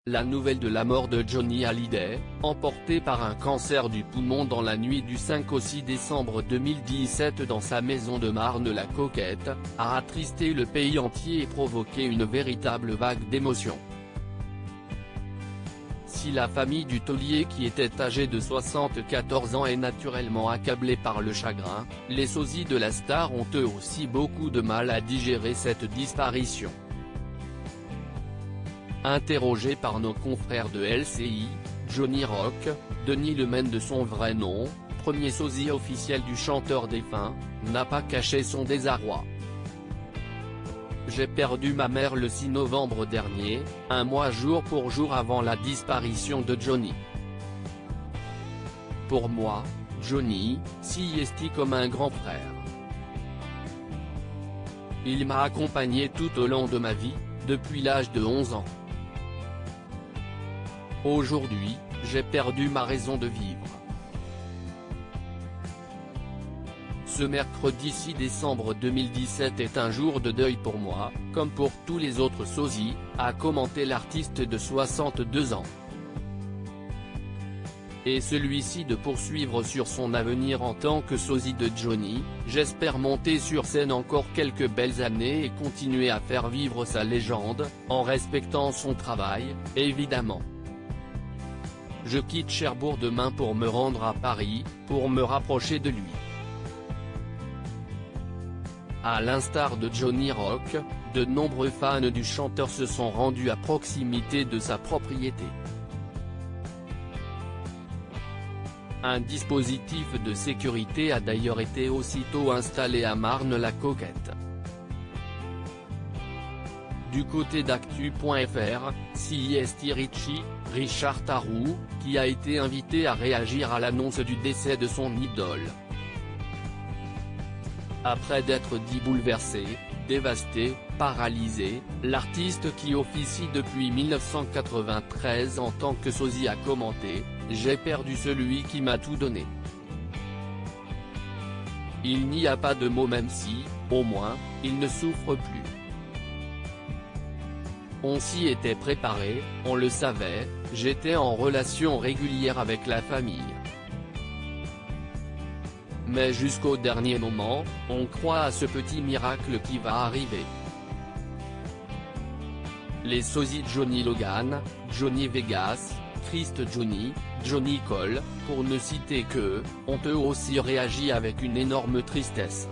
La nouvelle de la mort de Johnny Hallyday, emporté par un cancer du poumon dans la nuit du 5 au 6 décembre 2017 dans sa maison de Marne-la-Coquette, a attristé le pays entier et provoqué une véritable vague d'émotions. Si la famille du taulier qui était âgé de 74 ans est naturellement accablée par le chagrin, les sosies de la star ont eux aussi beaucoup de mal à digérer cette disparition. Interrogé par nos confrères de LCI, Johnny Rock, Denis Lemesne de son vrai nom, premier sosie officiel du chanteur défunt, n'a pas caché son désarroi. J'ai perdu ma mère le 6 novembre dernier, un mois jour pour jour avant la disparition de Johnny. Pour moi, Johnny, s'y est comme un grand frère. Il m'a accompagné tout au long de ma vie, depuis l'âge de 11 ans. Aujourd'hui, j'ai perdu ma raison de vivre. Ce mercredi 6 décembre 2017 est un jour de deuil pour moi, comme pour tous les autres sosies, a commenté l'artiste de 62 ans. Et celui-ci de poursuivre sur son avenir en tant que sosie de Johnny, j'espère monter sur scène encore quelques belles années et continuer à faire vivre sa légende, en respectant son travail, évidemment. Je quitte Cherbourg demain pour me rendre à Paris, pour me rapprocher de lui. À l'instar de Johnny Rock, de nombreux fans du chanteur se sont rendus à proximité de sa propriété. Un dispositif de sécurité a d'ailleurs été aussitôt installé à Marne-la-Coquette. Du côté d'actu.fr, CIST Richard Tarou, qui a été invité à réagir à l'annonce du décès de son idole. Après d'être dit bouleversé, dévasté, paralysé, l'artiste qui officie depuis 1993 en tant que sosie a commenté « J'ai perdu celui qui m'a tout donné. Il n'y a pas de mots même si, au moins, il ne souffre plus. On s'y était préparé, on le savait, j'étais en relation régulière avec la famille. Mais jusqu'au dernier moment, on croit à ce petit miracle qui va arriver. » Les sosies Johnny Logan, Johnny Vegas, Christ Johnny, Johnny Cole, pour ne citer qu'eux, ont eux aussi réagi avec une énorme tristesse.